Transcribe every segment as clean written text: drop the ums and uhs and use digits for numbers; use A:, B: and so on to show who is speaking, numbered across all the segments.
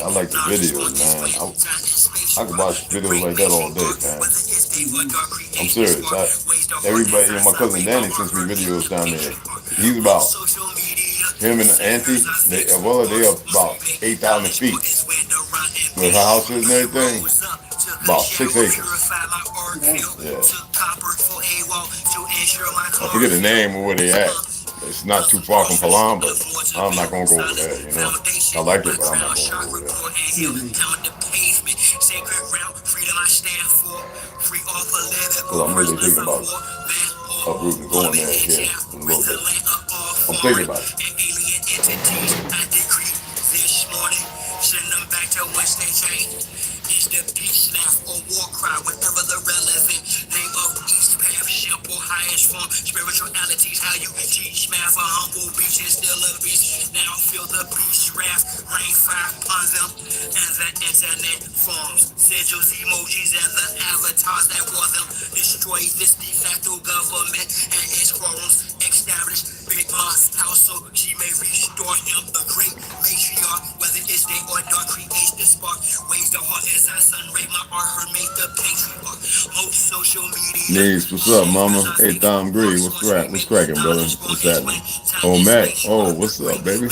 A: I like the videos, man. I could watch videos like that all day, man. I'm serious. Everybody, my cousin Danny sends me videos down there. He's about him and the auntie. They up about 8,000 feet with her house is and everything. About 6 acres. Yeah. I forget the name or where they at. It's not too far from Palam, but I'm not gonna go over there. You know, I like it, but I'm not going over there. Cause I'm really thinking about uprooting, going there here in a little bit. I'm thinking about it. Is the peace laugh or war cry, whatever the relevant name of each path, simple, highest form, spiritualities, how you teach math, a humble beach is still a beast. Now feel the beast wrath, rain fire upon them, and the internet forms, sigils, emojis, and the avatars that wore them. Destroy this de facto government and its quorums, establish Big Boss house so she may restore him, the great matriarch, whether it's day or dark, creates the spark, ways the heart as I sun ray my art, her make the patriarch. Most social media. Needs, what's up, mama? Hey, Tom Green, what's cracking, brother? What's happening? Oh, Mac, oh, what's up, baby?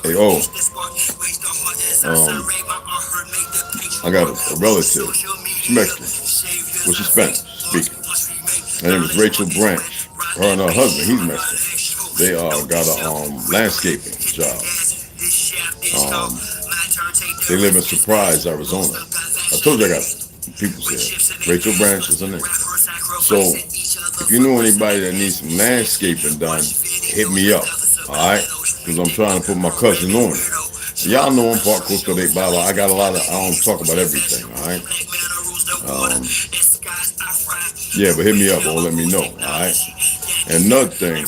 A: Hey, oh, I got a relative. She's Mexican. Well, she's Spanish speaking. Her name is Rachel Branch. Her and her husband, he's Mexican. They got a landscaping job. They live in Surprise, Arizona. I told you I got people here. Rachel Branch is her name. So if you know anybody that needs some landscaping done, hit me up. All right, because I'm trying to put my cousin on it. Y'all know I'm part Coastal Day Bible. I got a lot of, I don't talk about everything, all right? Yeah, but hit me up or let me know, all right? And another thing,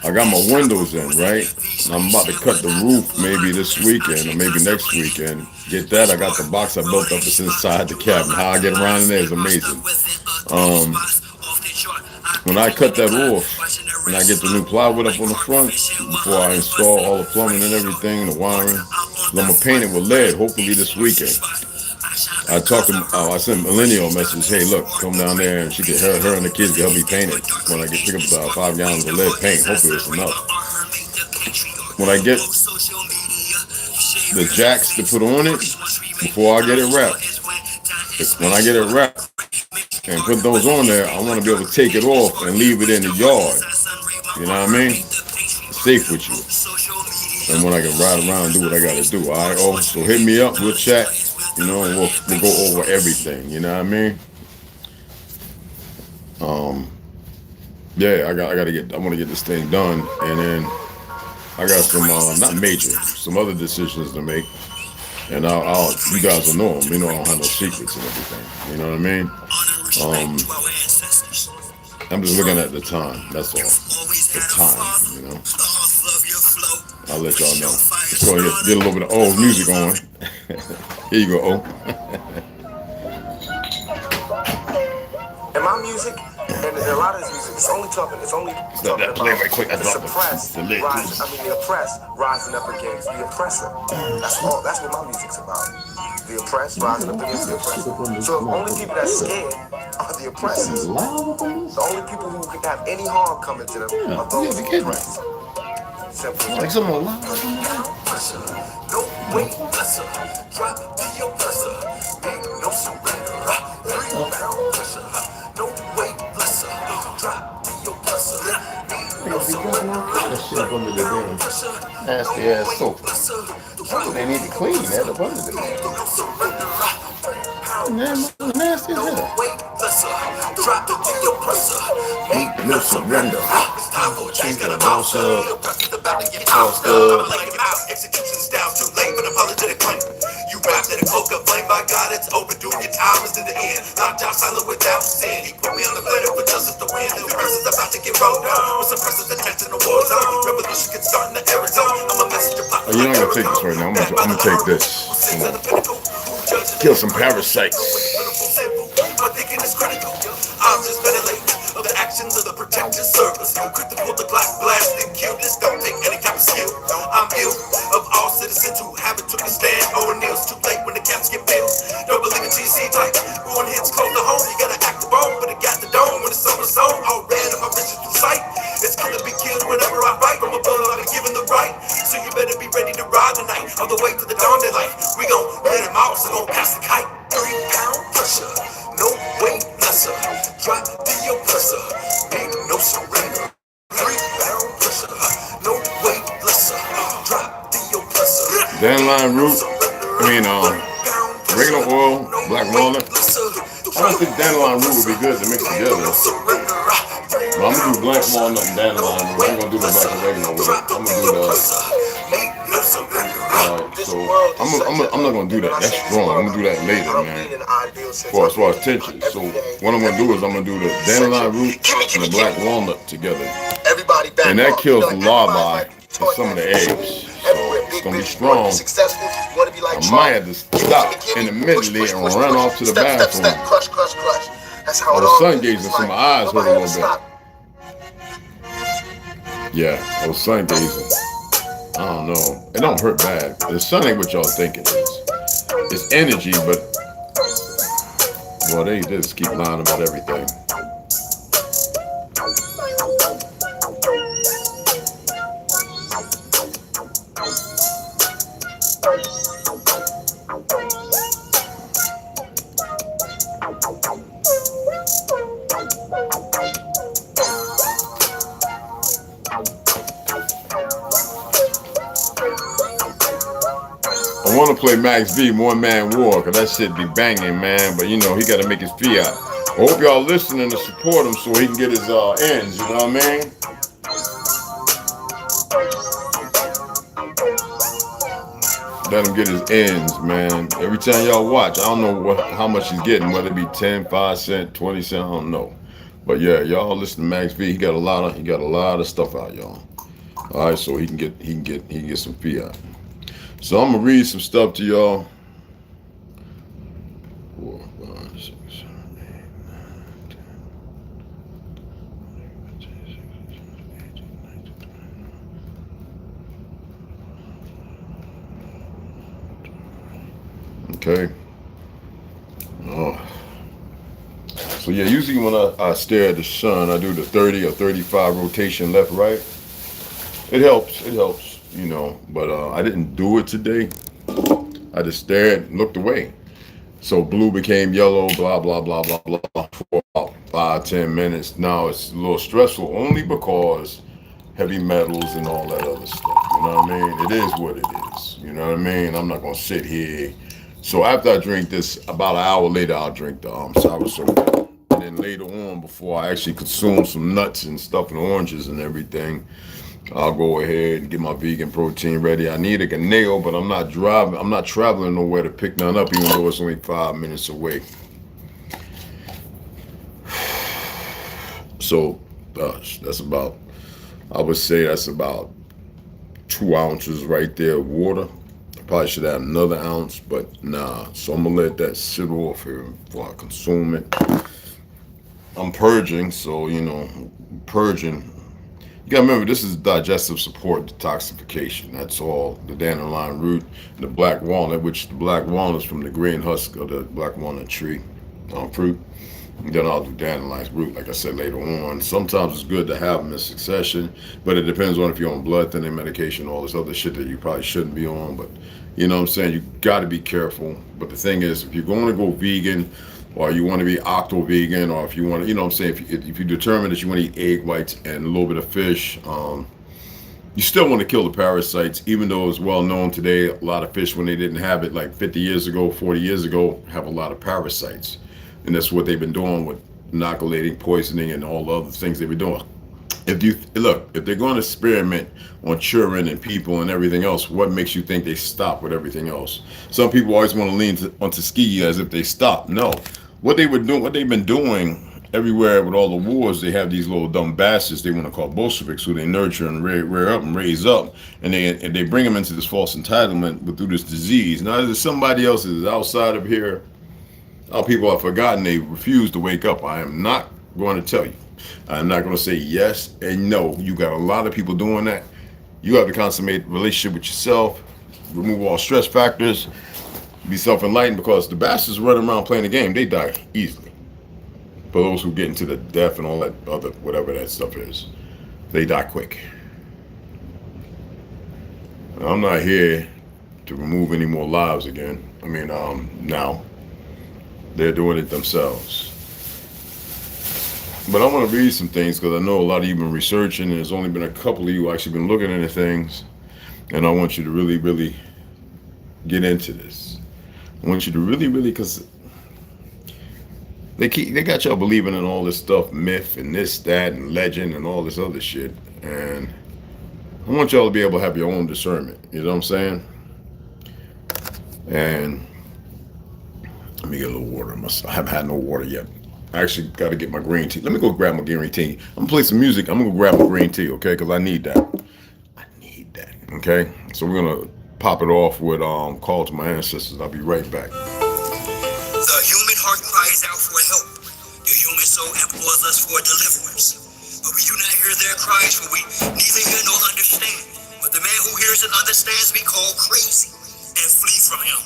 A: I got my windows in, right? And I'm about to cut the roof maybe this weekend or maybe next weekend. Get that? I got the box I built up. It's inside the cabin. How I get around in there is amazing. When I cut that off and I get the new plywood up on the front, before I install all the plumbing and everything, the wiring, I'm gonna paint it with lead. Hopefully this weekend. I talked to, I sent Millennial a message. Hey, look, come down there and she could, her and the kids can help me paint it. When I pick up 5 gallons of lead paint, hopefully it's enough. When I get the jacks to put on it, before I get it wrapped, when I get it wrapped and put those on there, I want to be able to take it off and leave it in the yard. You know what I mean? It's safe with you. And when I can ride around and do what I got to do. All right, oh, so hit me up, we'll chat. You know, and we'll go over everything. You know what I mean? Yeah, I want to get this thing done, and then I got some not major, some other decisions to make, and you guys will know them. You know, I don't have no secrets and everything. You know what I mean? I'm just looking at the time. That's all. The time. You know. I'll let y'all know. Let's go ahead, get a little bit of old music on. Here you go, O.
B: And my music, and a lot of this music, it's only talking about
A: right quick.
B: the suppressed, the oppressed rising up against the oppressor. That's all. That's what my music's about. The oppressed rising up against the oppressor. So the only people that's scared are the oppressors. The only people who can have any harm coming to them are those who oppress. Simple.
A: Like some more loud.
B: No way, pressure. Drop the oppressor. Ain't no surrender. Rebound pressure. No way, pressure. Drop the oppressor. Ain't no surrender.
A: That shit up under the damn nasty ass soap. They need to clean that up under the damn. Nasty as hell.
B: Drop the oppressor.
A: Ain't no surrender.
B: Change the bounce up. Execution's down too late, but apologetic point. You rap that a coca flame, by God, it's overdue. Your time is in the end. Not Josh silent without sin. He put me on the glitter with justice to win. The verse is about to get rolled on. With some presses attached in the war zone. Revolution can start in the Arizona. I'm a messenger.
A: Oh, you're not gonna take this right now. I'm gonna take this. Kill some parasites.
B: My thinking is critical. I'm just ventilating of the actions of the protective service. No quick to pull the Glock blast and kill this. Don't take any type of skill. I'm ill of all citizens who have right. So you better be ready to ride tonight. All the way to the dawn daylight. We gon' let him out, so gon' pass the kite. 3-pound pressure, no weight lesser. Drop the oppressor, ain't no surrender. 3-pound pressure, no weight lesser. Drop the oppressor.
A: Dandelion root, regular oil, black walnut. I don't think dandelion root would be good to mix together. But I'm gonna do black walnut and dandelion root. I ain't gonna do the black oregano with it. I'm gonna do the. I'm not gonna do that. That's strong. I'm gonna do that later, man. As far as tension. So what I'm gonna do is I'm gonna do the dandelion root and the black walnut together, and that kills the larvae and some of the eggs. So it's gonna be strong. I might have to stop intermittently and run off to the bathroom. Oh, the sun gazing, so my eyes hurt a little bit. Yeah, I was sun gazing. I don't know. It don't hurt bad. The sun ain't what y'all think it is. It's energy, but well, they just keep lying about everything. I want to play Max B, One Man War, because that shit be banging, man. But, you know, he got to make his fiat. I hope y'all listening to support him so he can get his ends, you know what I mean? Let him get his ends, man. Every time y'all watch, I don't know how much he's getting, whether it be 10, 5 cents, 20 cents, I don't know. But yeah, y'all listen to Max B. He got a lot of stuff out, y'all. All right, so he can get some fiat. So I'm gonna read some stuff to y'all. 4, 5, 6, 7, 8, 9, 10. Okay. Oh. So yeah, usually when I stare at the sun, I do the 30 or 35 rotation left, right. It helps, you know, but I didn't do it today. I just stared and looked away. So blue became yellow, blah, blah, blah, blah, blah, for about 5-10 minutes. Now it's a little stressful only because heavy metals and all that other stuff. You know what I mean? It is what it is. You know what I mean? I'm not going to sit here. So after I drink this, about an hour later, I'll drink the sour soda. And then later on, before I actually consume some nuts and stuff and oranges and everything, I'll go ahead and get my vegan protein ready. I need a nail, but I'm not driving. I'm not traveling nowhere to pick none up, even though it's only 5 minutes away. So, that's about, I would say that's about 2 ounces right there of water. I probably should add another ounce, but nah. So I'm gonna let that sit off here before I consume it. I'm purging, so you know, purging. You gotta remember, this is digestive support detoxification. That's all. The dandelion root and the black walnut, which the black walnut is from the green husk of the black walnut tree fruit. And then I'll do dandelion root, like I said, later on. Sometimes it's good to have them in succession, but it depends on if you're on blood thinning medication, all this other shit that you probably shouldn't be on. But you know what I'm saying? You gotta be careful. But the thing is, if you're going to go vegan, or you want to be octo-vegan, or if you want to, you know what I'm saying, if you determine that you want to eat egg whites and a little bit of fish, you still want to kill the parasites, even though it's well known today, a lot of fish, when they didn't have it like 50 years ago, 40 years ago, have a lot of parasites. And that's what they've been doing with inoculating, poisoning, and all the other things they've been doing. If they're going to experiment on children and people and everything else, what makes you think they stop with everything else? Some people always want to lean onto ski as if they stop. No. What they've been doing everywhere with all the wars, they have these little dumb bastards they want to call Bolsheviks, who they nurture and rear up and raise up, and they bring them into this false entitlement through this disease. Now, there's somebody else that is outside of here. People have forgotten, they refuse to wake up. I am not going to tell you. I'm not going to say yes and no. You got a lot of people doing that. You have to consummate a relationship with yourself, remove all stress factors, be self-enlightened, because the bastards running around playing the game, they die easily. For those who get into the death and all that other, whatever that stuff is, they die quick. I'm not here to remove any more lives again. I mean, now they're doing it themselves. But I want to read some things because I know a lot of you been researching, and there's only been a couple of you actually been looking into things, and I want you to really, really get into this. I want you to really, really, because they got y'all believing in all this stuff, myth and this, that, and legend and all this other shit, and I want y'all to be able to have your own discernment. You know what I'm saying? And let me get a little water. I haven't had no water yet. I actually got to get my green tea. Let me go grab my green tea. I'm gonna play some music. I'm gonna go grab my green tea, okay? Because I need that. I need that. Okay. So we're gonna pop it off with "Call to My Ancestors." I'll be right back.
B: The human heart cries out for help. The human soul implores us for deliverance. But we do not hear their cries, for we neither hear nor understand. But the man who hears and understands we call crazy and flee from him.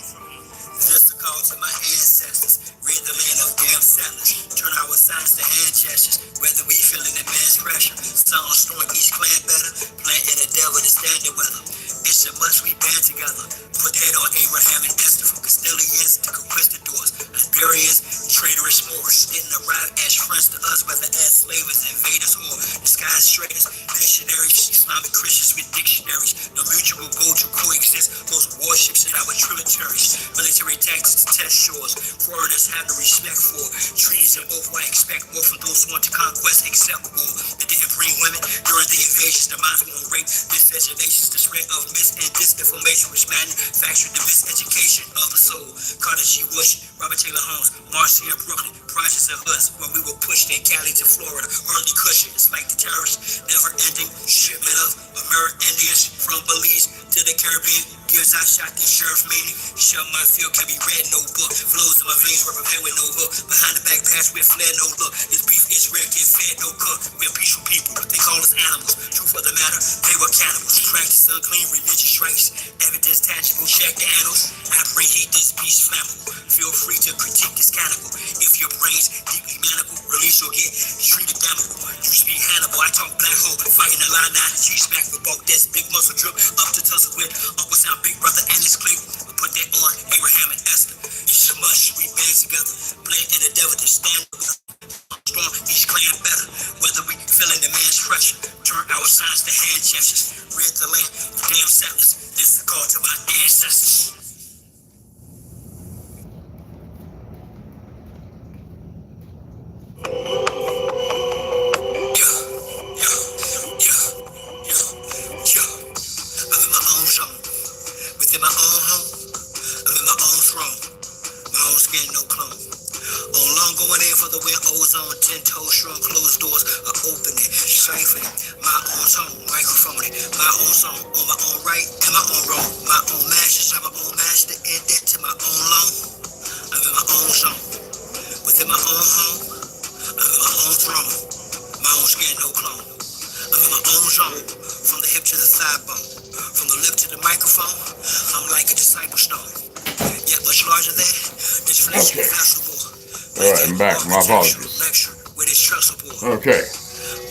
B: This is a call to my ancestors. Rid the land of damn settlers. Turn our signs to hand gestures. Whether we feeling the man's pressure. Sun storm each clan better. Planting the devil to stand the weather. It's a must we band together. Put that on Abraham and Esther from Castilians to conquistadors. Iberians, traitorous Moors. Didn't arrive as friends to us, whether as slavers, invaders, or disguised traders. Missionaries, Islamic Christians with dictionaries. No mutual goal to coexist. Most warships in our tributaries. Military tactics to test shores. Foreigners have no respect for. Treaties and oath, I expect more from those who want to conquest except war. They didn't bring women during the invasions. The minds won't rape. Miscegenations, the spread of mis and disinformation, which manufactured the miseducation of the soul. Carter G. Bush, Robert Taylor Holmes, Marcy and Brooklyn, projects and hoods, where we were pushed in Cali to Florida, early cushion. It's like the terrorists, never ending shipment of American Indians from Belize to the Caribbean. Years I shot the sheriff meaning. Shove my field can be read, no book. Flows in my veins were prepared with no hook. Behind the back pass with flare, no look. This beef is rare, get fed, no cook. We're peaceful people, they call us animals. Truth of the matter, they were cannibals. Practice unclean religious rites. Evidence tangible, check the annals. I preheat this beast flammable. Feel free to critique this cannibal. If your brain's deeply manical, release or get treated damnable. You speak Hannibal, I talk black hole. Fighting the line 9 and G-smack with bulk that's big muscle drip. Up to tussle with Uncle Sound, Big Brother and his clique. We put that on Abraham and Esther. It's a must, we band together. Blame and the devil to stand with strong, each clan better. Whether we feeling the man's pressure. Turn our signs to hand gestures. Rid the land of damn settlers. This is a call to my ancestors. I'm in my own zone. Within my own home. I'm in my own throne. My own skin, no clone. On long going in for the wind, ozone, 10 toes strong, closed doors are opening, siphoning, my own tone, microphone, my own song, on my own right and my own wrong, my own masters, I'm my own master, in debt to my own loan. I'm in my own zone, within my own home, I'm in my own throne, my own skin, no clone. I'm in my own zone, from the hip to the thigh bone, from the lip to the microphone, I'm like a disciple stone, yet much larger than this flesh and vegetable.
A: All right, I'm back. My apologies. Okay.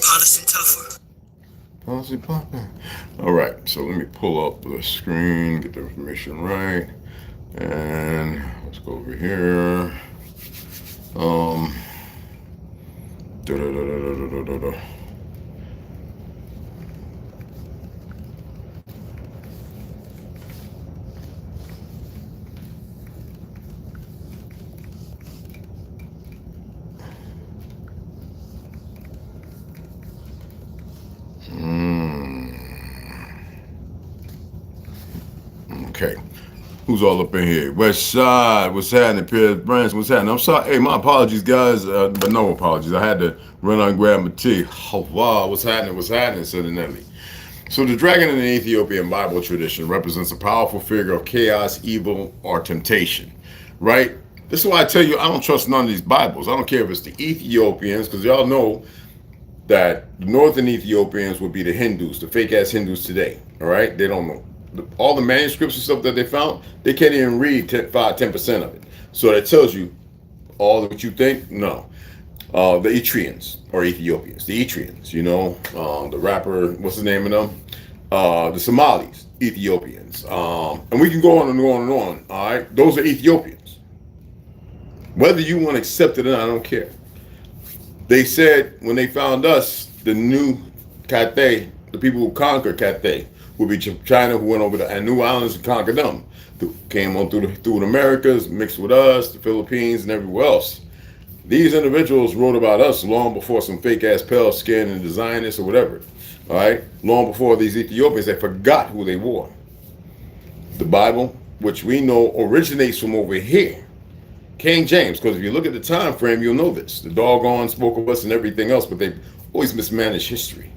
B: Policy tougher.
A: Policy popping. All right, so let me pull up the screen, get the information right, and let's go over here. Okay. Who's all up in here? West Side, what's happening? Pierce Branch, what's happening? I'm sorry. Hey, my apologies, guys, but no apologies. I had to run out and grab my tea. Oh, wow, what's happening? What's happening, suddenly? So the dragon in the Ethiopian Bible tradition represents a powerful figure of chaos, evil, or temptation, right? This is why I tell you I don't trust none of these Bibles. I don't care if it's the Ethiopians, because y'all know that the northern Ethiopians would be the Hindus, the fake-ass Hindus today, all right? They don't know. All the manuscripts and stuff that they found, they can't even read 10% of it. So that tells you all of what you think. No. The Eritreans or Ethiopians, the Eritreans, you know, the rapper, what's the name of them? The Somalis, Ethiopians. And we can go on and on and on. All right, those are Ethiopians. Whether you want to accept it or not, I don't care. They said when they found us, the new Cathay, the people who conquered Cathay, would be China, who went over the Anu Islands and conquered them. Came on through the Americas, mixed with us, the Philippines, and everywhere else. These individuals wrote about us long before some fake ass pale skin and designers or whatever. All right, long before these Ethiopians, they forgot who they were. The Bible, which we know originates from over here, King James. Because if you look at the time frame, you'll know this. The doggone spoke of us and everything else, but they've always mismanaged history.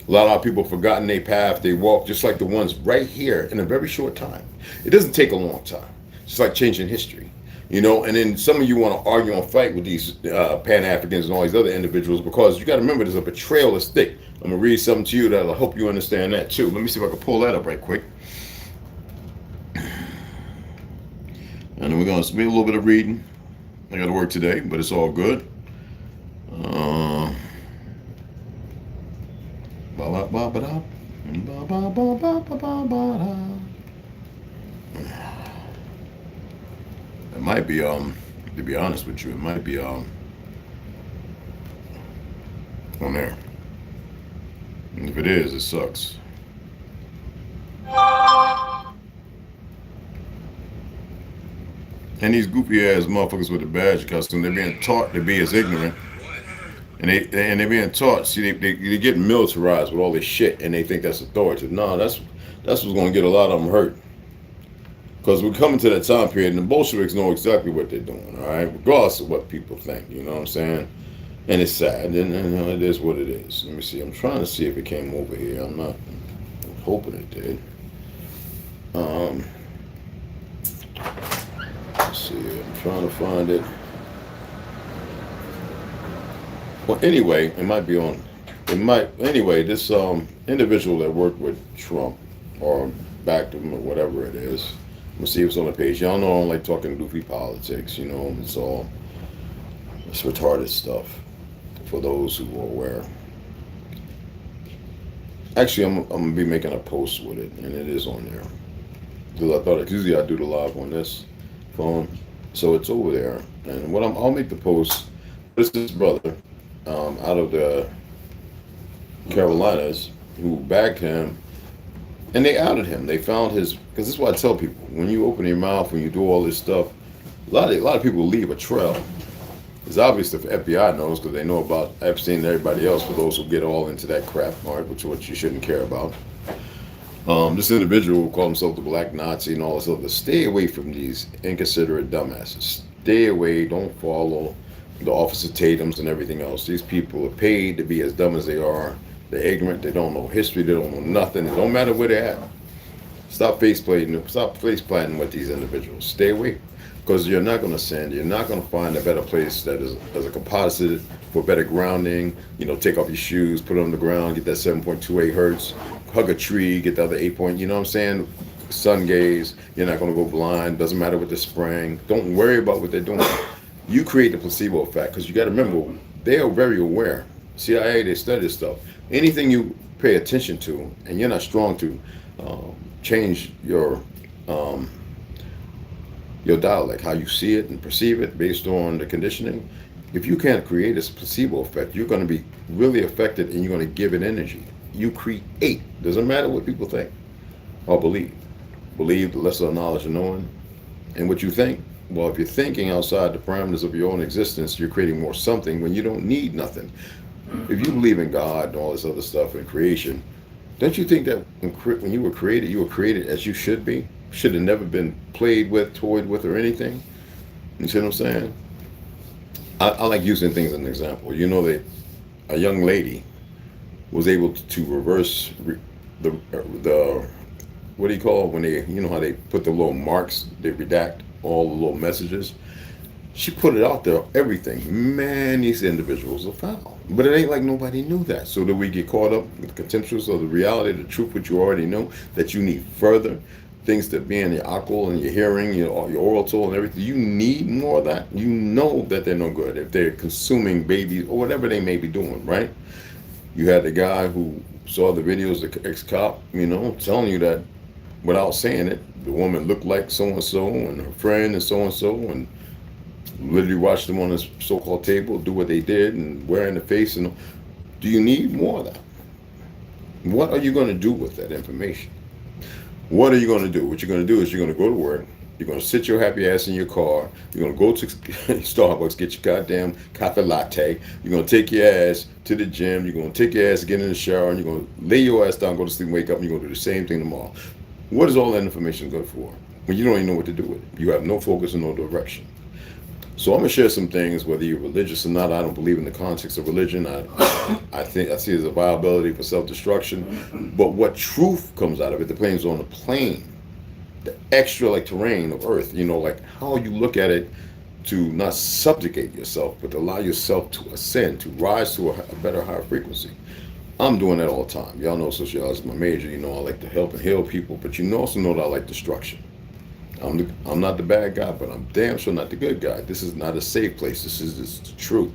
A: A lot of people forgotten their path. They walk just like the ones right here in a very short time. It doesn't take a long time. It's like changing history. You know, and then some of you want to argue and fight with these Pan-Africans and all these other individuals because you got to remember there's a betrayal is thick. I'm going to read something to you that'll help you understand that too. Let me see if I can pull that up right quick. And then we're going to do a little bit of reading. I got to work today, but it's all good. It might be, to be honest with you, it might be on there. And if it is, it sucks. And these goofy ass motherfuckers with the badge custom, they're being taught to be as ignorant. And they're being taught, see, they get militarized with all this shit and they think that's authoritative. No, that's what's gonna get a lot of them hurt. Because we're coming to that time period and the Bolsheviks know exactly what they're doing, all right? Regardless of what people think, you know what I'm saying? And it's sad, and it is what it is. Let me see, I'm trying to see if it came over here. I'm hoping it did. Let's see, I'm trying to find it. Well, anyway, it might be on, anyway, this individual that worked with Trump or backed him or whatever it is, I'm gonna see if it's on the page. Y'all know I don't like talking goofy politics, you know, it's retarded stuff for those who are aware. Actually, I'm gonna be making a post with it, and it is on there. Because I thought, usually I do the live on this phone, so it's over there. And I'll make the post. This is his brother out of the Carolinas who backed him, and they outed him. They found his, because this is what I tell people: when you open your mouth, when you do all this stuff, a lot of people leave a trail. It's obvious the FBI knows because they know about Epstein and everybody else. For those who get all into that crap, all right, which you shouldn't care about. This individual who called himself the Black Nazi and all this other. Stay away from these inconsiderate dumbasses. Stay away. Don't follow the Officer Tatums and everything else. These people are paid to be as dumb as they are. They're ignorant. They don't know history. They don't know nothing. It don't matter where they're at. Stop face planting with these individuals. Stay away. Because you're not going to send, you're not going to find a better place that is as a composite for better grounding. You know, take off your shoes, put it on the ground, get that 7.28 hertz, hug a tree, get the other 8 point, you know what I'm saying? Sun gaze, you're not going to go blind, doesn't matter what they're spraying. Don't worry about what they're doing. You create the placebo effect because you got to remember, they are very aware. CIA, they study this stuff. Anything you pay attention to and you're not strong to change your dialect, how you see it and perceive it based on the conditioning. If you can't create this placebo effect, you're going to be really affected and you're going to give it energy. You create. Doesn't matter what people think or believe. Believe the lesser of knowledge of knowing. And what you think, well, if you're thinking outside the parameters of your own existence, you're creating more something when you don't need nothing. If you believe in God and all this other stuff and creation, don't you think that when you were created as you should be? Should have never been played with, toyed with, or anything. You see what I'm saying? I like using things as an example. You know that a young lady was able to reverse the what do you call it when they, you know how they put the little marks, they redact all the little messages. She put it out there, everything. Man, these individuals are foul. But it ain't like nobody knew that. So that we get caught up with the contemptuous of the reality, the truth, which you already know, that you need further. Things that be in your occult and your hearing, your oral tool and everything, you need more of that. You know that they're no good if they're consuming babies or whatever they may be doing, right? You had the guy who saw the videos, the ex-cop, you know, telling you that without saying it, the woman looked like so and so, and her friend and so, and literally watched them on this so-called table do what they did and wear in the face. And do you need more of that? What are you going to do with that information? What are you going to do? What you're going to do is you're going to go to work. You're going to sit your happy ass in your car. You're going to go to Starbucks, get your goddamn cafe latte. You're going to take your ass to the gym. You're going to take your ass, get in the shower, and you're going to lay your ass down, go to sleep, wake up, and you're going to do the same thing tomorrow. What is all that information good for when you don't even know what to do with it? You have no focus and no direction. So I'm gonna share some things, whether you're religious or not. I don't believe in the context of religion. I think I see it as a viability for self-destruction. But what truth comes out of it depends on the plane, the extra like terrain of Earth. You know, like how you look at it, to not subjugate yourself, but to allow yourself to ascend, to rise to a better, higher frequency. I'm doing that all the time. Y'all know sociology is my major. You know I like to help and heal people, but you also know that I like destruction. I'm not the bad guy, but I'm damn sure not the good guy. This is not a safe place. This is the truth.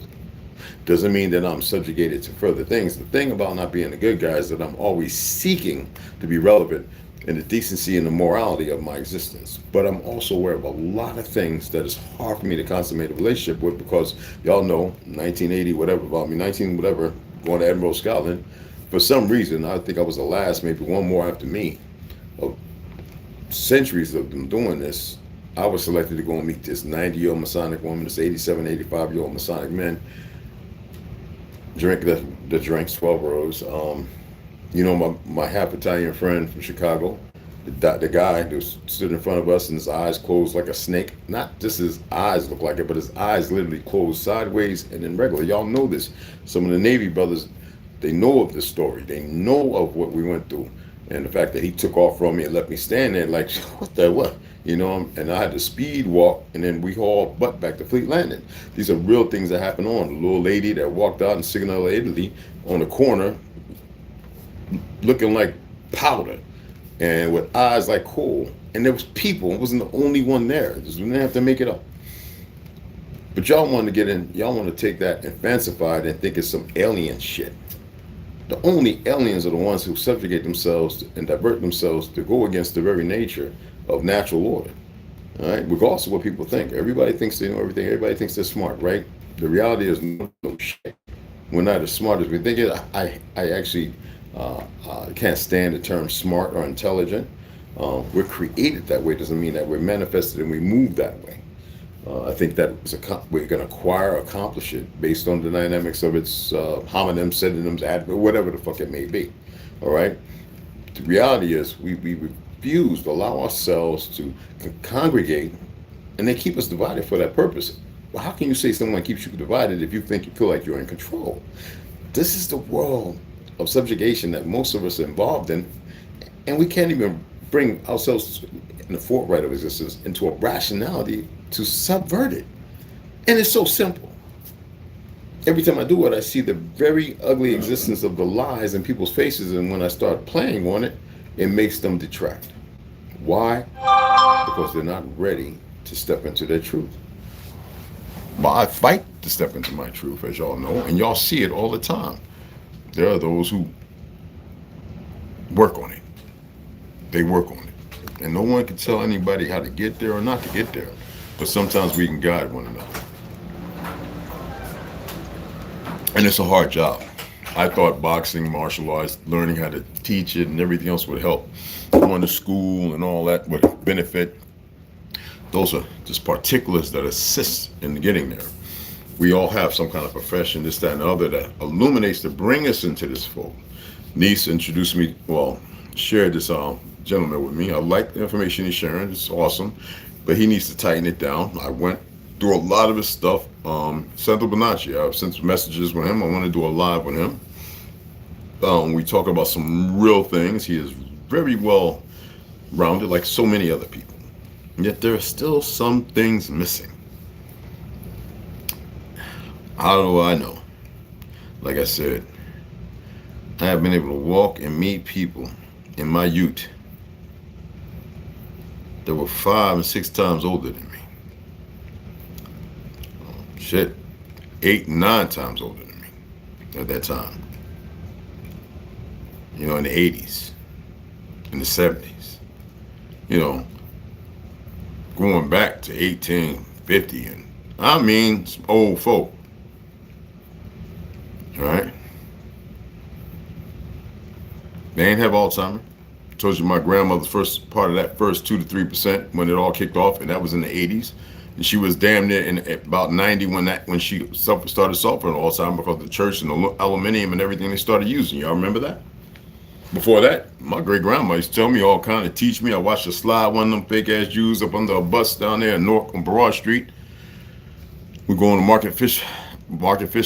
A: Doesn't mean that I'm subjugated to further things. The thing about not being a good guy is that I'm always seeking to be relevant in the decency and the morality of my existence. But I'm also aware of a lot of things that is hard for me to consummate a relationship with, because y'all know 1980 whatever about me, 19 whatever, going to Edinburgh, Scotland. For some reason, I think I was the last, maybe one more after me, of centuries of them doing this. I was selected to go and meet this 90-year-old Masonic woman, this 87, 85-year-old Masonic men, drink the drinks, 12 rows. You know, my half Italian friend from Chicago, the guy who stood in front of us and his eyes closed like a snake. Not just his eyes look like it, but his eyes literally closed sideways and then regular. Y'all know this. Some of the Navy brothers, they know of this story. They know of what we went through. And the fact that he took off from me and left me stand there like, what? You know, and I had to speed walk, and then we hauled butt back to Fleet Landing. These are real things that happen on. The little lady that walked out in Signal, Italy on the corner looking like powder and with eyes like coal. And there was people. I wasn't the only one there. We didn't have to make it up. But y'all want to get in, y'all want to take that and fancify it and think it's some alien shit. The only aliens are the ones who subjugate themselves and divert themselves to go against the very nature of natural order. All right, regardless of what people think. Everybody thinks they know everything. Everybody thinks they're smart, right? The reality is no shit. We're not as smart as we think it. I actually can't stand the term smart or intelligent. We're created that way. Doesn't mean that we're manifested and we move that way. I think that we're going to acquire, accomplish it based on the dynamics of its homonyms, synonyms, whatever the fuck it may be. All right. The reality is we refuse to allow ourselves to congregate, and they keep us divided for that purpose. Well, how can you say someone keeps you divided if you feel like you're in control? This is the world of subjugation that most of us are involved in, and we can't even bring ourselves in the forthright of existence into a rationality to subvert it. And it's so simple. Every time I do it, I see the very ugly existence of the lies in people's faces, and when I start playing on it, it makes them detract. Why? Because they're not ready to step into their truth. But I fight to step into my truth, as y'all know, and y'all see it all the time. There are those who work on it. They work on it. And no one can tell anybody how to get there or not to get there. But sometimes we can guide one another. And it's a hard job. I thought boxing, martial arts, learning how to teach it and everything else would help. Going to school and all that would benefit. Those are just particulars that assist in getting there. We all have some kind of profession, this, that, and the other, that illuminates to bring us into this fold. Niece introduced me, shared this gentleman with me. I like the information he's sharing. It's awesome. But he needs to tighten it down. I went through a lot of his stuff. Santo Bonacci, I've sent some messages with him. I want to do a live with him. We talk about some real things. He is very well rounded, like so many other people. Yet there are still some things missing. How do I know? Like I said, I have been able to walk and meet people in my youth that were 5 and 6 times older than me. Shit, 8 and 9 times older than me at that time. You know, in the 80s, in the 70s. you know, going back to 1850, and I mean some old folk, right? They ain't have Alzheimer. I told you my grandmother's first part of that first 2 to 3% when it all kicked off, and that was in the 80s. And she was damn near in about 90 when she started suffering Alzheimer because of the church and the aluminium and everything they started using. Y'all remember that? Before that, my great grandma used to tell me all kind of teach me. I watched her slide one of them fake ass Jews up under a bus down there in North on Broad Street. We go on the Market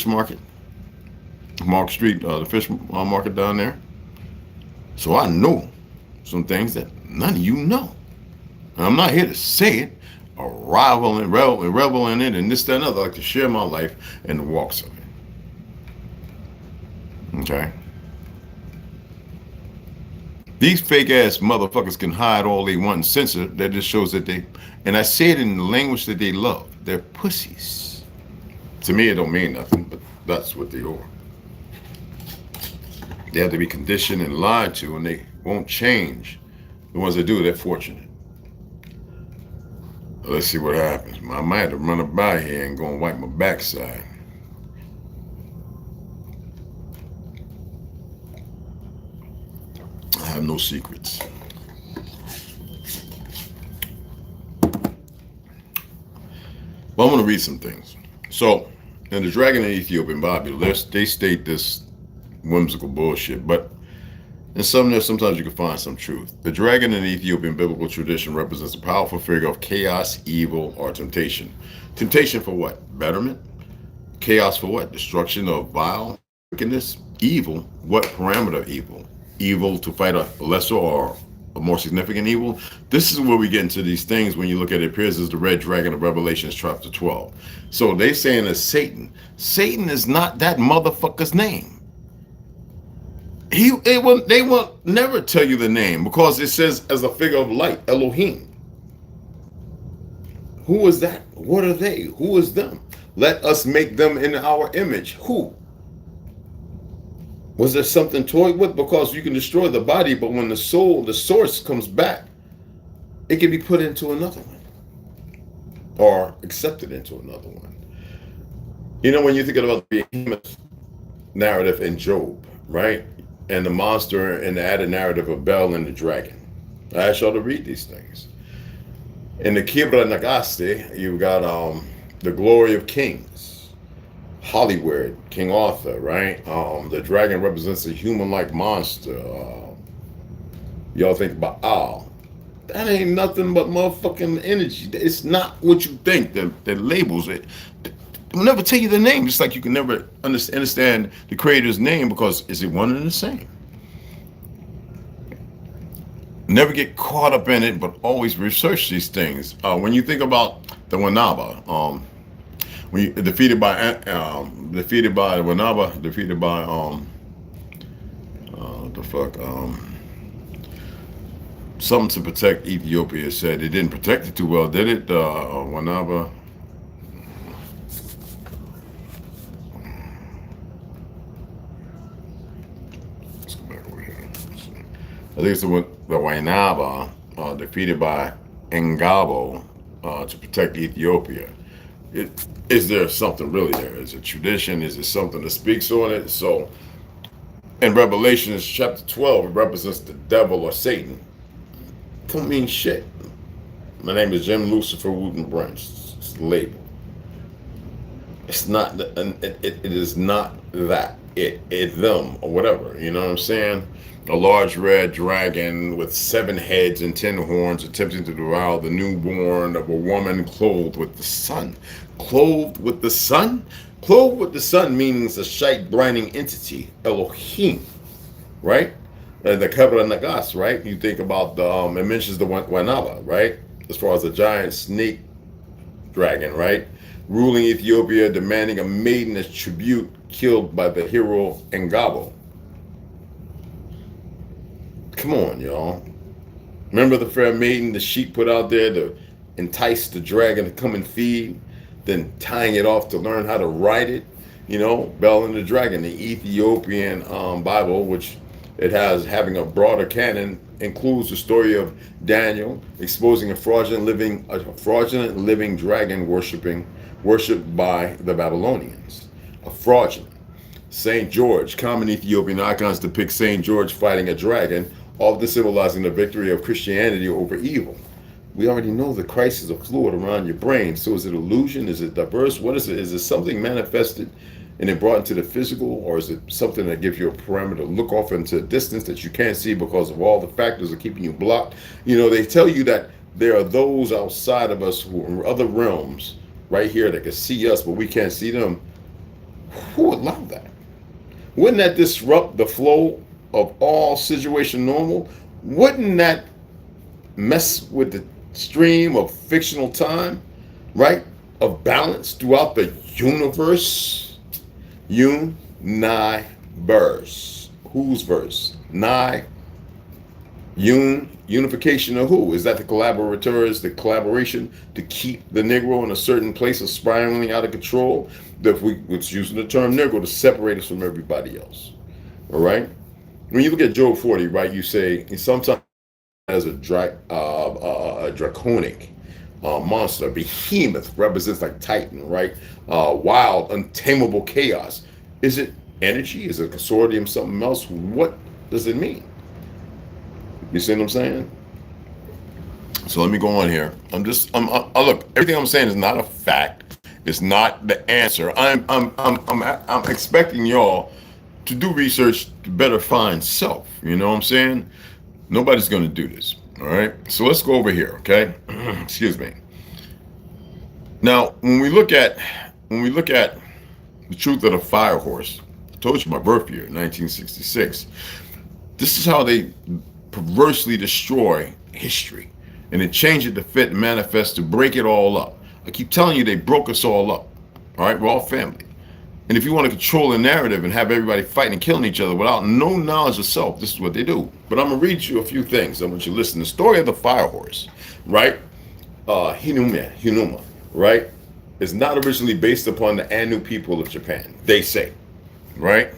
A: Market, Market Street, the fish market down there. So I know some things that none of you know. And I'm not here to say it, or rival and revel in it, and this, that, and other. I like to share my life and the walks of it. Okay? These fake ass motherfuckers can hide all they want and censor. That just shows that they, and I say it in the language that they love. They're pussies. To me, it don't mean nothing, but that's what they are. They have to be conditioned and lied to, and they won't change. The ones that do, they're fortunate. Let's see what happens. I might have to run up by here and go and wipe my backside. I have no secrets. Well, I'm going to read some things. So, in the Dragon in Ethiopian Bible, they state this whimsical bullshit, but in some there, sometimes you can find some truth. The dragon in the Ethiopian biblical tradition represents a powerful figure of chaos, evil, or temptation. Temptation for what? Betterment. Chaos for what? Destruction of vile wickedness. Evil. What parameter of evil? Evil to fight a lesser or a more significant evil. This is where we get into these things when you look at it. It appears as the red dragon of Revelation chapter 12. So they saying it's Satan. Satan is not that motherfucker's name. They will never tell you the name because it says as a figure of light, Elohim. Who is that? What are they? Who is them? Let us make them in our image. Who? Was there something toyed with? Because you can destroy the body, but when the soul, the source comes back, it can be put into another one or accepted into another one. You know, when you're thinking about the behemoth narrative in Job, right? And the monster and the added narrative of Bel and the dragon. I asked y'all to read these things. In the Kibra Nagaste, you've got the glory of kings, Hollywood, King Arthur, right? The dragon represents a human-like monster. Y'all think Baal. That ain't nothing but motherfucking energy. It's not what you think that labels it. They'll never tell you the name, just like you can never understand the creator's name because is it one and the same? Never get caught up in it, but always research these things. When you think about the Wanaba, when you defeated by Wanaba, defeated by something to protect Ethiopia. Said it didn't protect it too well, did it? Wanaba. I think it's the Wainaba defeated by Ngabo to protect Ethiopia. Is there something really there? Is it tradition? Is it something that speaks on it? So in Revelation chapter 12, it represents the devil or Satan. Don't mean shit. My name is Jim Lucifer Wooten Branch. It's the label. It's not, it is not that. It them or whatever. You know what I'm saying? A large red dragon with 7 heads and 10 horns attempting to devour the newborn of a woman clothed with the sun. Clothed with the sun? Clothed with the sun means a shite blinding entity, Elohim, right? The Kabbalah Nagas, right? You think about it mentions the Wanaba, right? As far as a giant snake dragon, right? Ruling Ethiopia, demanding a maiden as tribute, killed by the hero Ngabo. Come on, y'all. Remember the fair maiden the sheep put out there to entice the dragon to come and feed, then tying it off to learn how to ride it? You know, Bel and the Dragon, the Ethiopian Bible, which It has having a broader canon includes the story of Daniel exposing a fraudulent living dragon worshipped by the Babylonians. A fraudulent. Saint George, common Ethiopian icons depict Saint George fighting a dragon, often symbolizing the victory of Christianity over evil. We already know that Christ is a fluid around your brain. So is it illusion? Is it diverse? What is it? Is it something manifested and then brought into the physical, or is it something that gives you a parameter to look off into a distance that you can't see because of all the factors that are keeping you blocked? You know, they tell you that there are those outside of us who are in other realms right here that can see us, but we can't see them. Who would allow that? Wouldn't that disrupt the flow of all situation normal? Wouldn't that mess with the stream of fictional time, right? Of balance throughout the universe? Universe. Whose verse? Unification of who? Is that the collaborators, the collaboration to keep the Negro in a certain place of spiraling out of control? That it's using the term Negro to separate us from everybody else. All right? When you look at Job 40, right, you say sometimes as a draconic monster. Behemoth represents like Titan, right? Wild, untamable chaos. Is it energy? Is it a consortium, something else? What does it mean? You see what I'm saying? So let me go on here. Look, everything I'm saying is not a fact. It's not the answer. I'm expecting y'all to do research to better find self. You know what I'm saying? Nobody's going to do this. All right. So let's go over here. Okay. Excuse me. Now, when we look at the truth of the fire horse, I told you my birth year, 1966. This is how they perversely destroy history, and they change it to fit and manifest to break it all up. I keep telling you, they broke us all up. All right, we're all family. And if you want to control the narrative and have everybody fighting and killing each other without no knowledge of self, this is what they do. But I'm going to read you a few things. I want you to listen. The story of the fire horse, right? Hinuma, right? Is not originally based upon the Anu people of Japan, they say, right?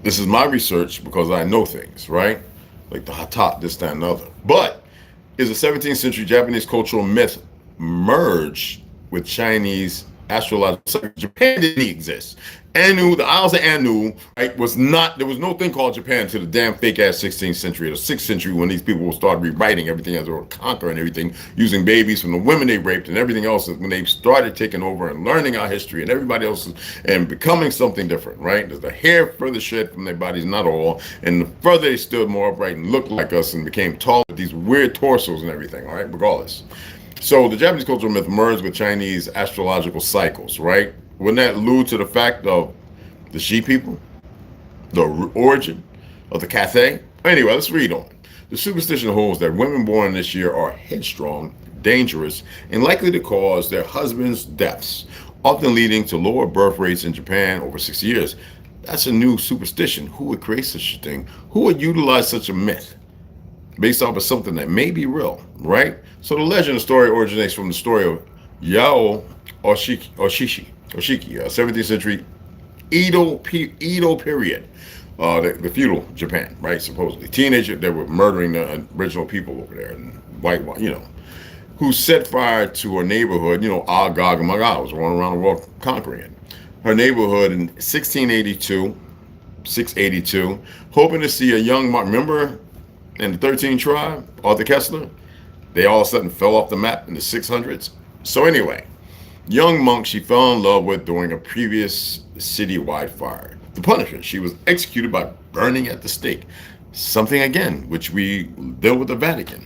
A: This is my research because I know things, right? Like the Hatat, this, that, and the other. But is a 17th century Japanese cultural myth merged with Chinese astrological. Japan didn't exist. Anu, the Isles of Anu, right, there was no thing called Japan until the damn fake ass 16th century or the 6th century, when these people started rewriting everything as they were conquering everything, using babies from the women they raped and everything else, when they started taking over and learning our history and everybody else's and becoming something different, right? There's the hair further shed from their bodies, not all, and the further they stood more upright and looked like us and became tall with these weird torsos and everything, all right, regardless. So the Japanese cultural myth merged with Chinese astrological cycles, right? Wouldn't that allude to the fact of the She people, the origin of the Cathay? Anyway, let's read on. The superstition holds that women born this year are headstrong, dangerous, and likely to cause their husbands' deaths, often leading to lower birth rates in Japan over 6 years. That's a new superstition. Who would create such a thing? Who would utilize such a myth based off of something that may be real, right? So the legend of story originates from the story of Yao Oshiki, 17th century Edo period, the feudal Japan, right? Supposedly, teenagers, they were murdering the original people over there, and white, who set fire to her neighborhood. Agog and Magog was running around the world conquering it. Her neighborhood in 682, hoping to see a young monk. Remember, in the 13 tribe, Arthur Kessler, they all of a sudden fell off the map in the 600s. So anyway, young monk she fell in love with during a previous citywide fire. The punishment, she was executed by burning at the stake. Something, again, which we deal with the Vatican.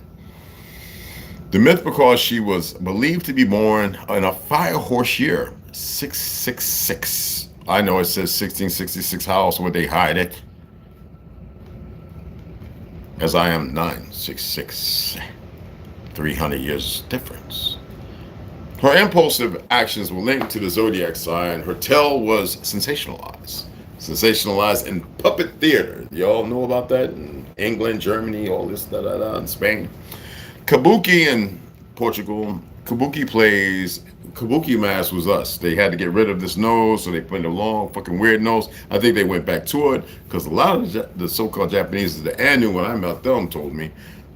A: The myth, because she was believed to be born in a fire horse year, 666. I know it says 1666. How else would they hide it? As I am 966. 300 years difference. Her impulsive actions were linked to the zodiac sign. Her tale was sensationalized in puppet theater. Y'all know about that in England, Germany, all this, in Spain. Kabuki in Portugal, Kabuki mask was us. They had to get rid of this nose, so they put in a long fucking weird nose. I think they went back to it because a lot of the so-called Japanese, the Anu, when I met them, told me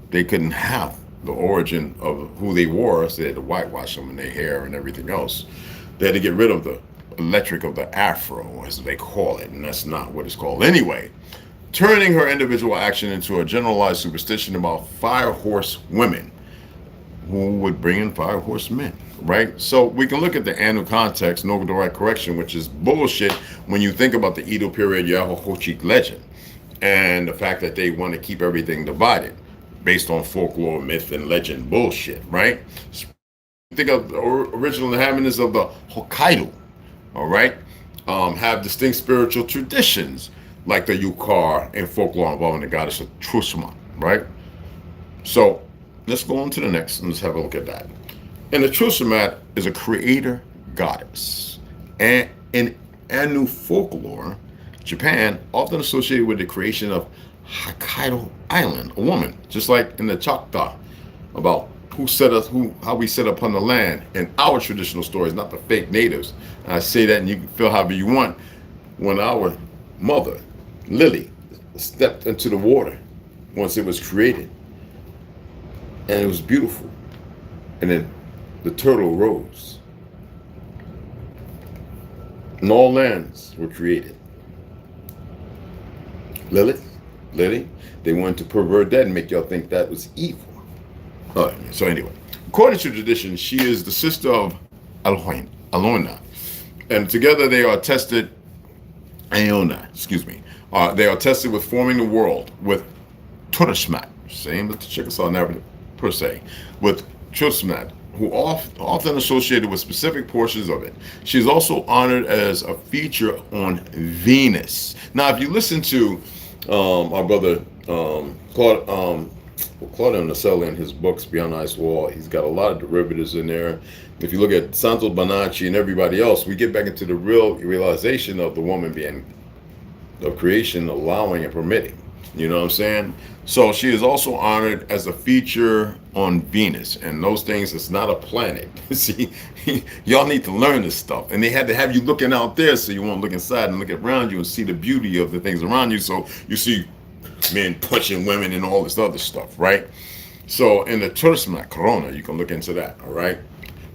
A: they couldn't have the origin of who they were, so they had to whitewash them in their hair and everything else. They had to get rid of the electric of the afro, as they call it, and that's not what it's called anyway. Turning her individual action into a generalized superstition about fire horse women who would bring in fire horse men, right? So we can look at the Anu context, no direct correction, which is bullshit when you think about the Edo period Yahohochik legend and the fact that they want to keep everything divided based on folklore, myth, and legend bullshit, right? Think of the original inhabitants of the Hokkaido, all right, have distinct spiritual traditions like the Yukar and folklore involving the goddess of Trusma, right? So let's go on to the next and let's have a look at that. And the Trusma is a creator goddess. And in Anu folklore, Japan often associated with the creation of Hokkaido Island, a woman, just like in the Choctaw, about how we set upon the land in our traditional stories, not the fake natives. And I say that and you can feel however you want. When our mother, Lily, stepped into the water once it was created, and it was beautiful, and then the turtle rose, and all lands were created. Lily, they wanted to pervert that and make y'all think that was evil. All right, so anyway, according to tradition, she is the sister of Alona, and together they are tested. Iona, excuse me. They are tested with forming the world with Turishmat, same with the Chickasaw narrative per se, with Trusmat, who often associated with specific portions of it. She is also honored as a feature on Venus. Now, if you listen to our brother Claudio Naselli in his books Beyond Ice Wall, he's got a lot of derivatives in there. If you look at Santo Bonacci and everybody else, we get back into the real realization of the woman being of creation, allowing and permitting. You know what I'm saying? So she is also honored as a feature on Venus, and those things, it's not a planet. See, y'all need to learn this stuff, and they had to have you looking out there so you won't look inside and look around you and see the beauty of the things around you. So you see men punching women and all this other stuff, right? So in the Tursma Corona, you can look into that, all right?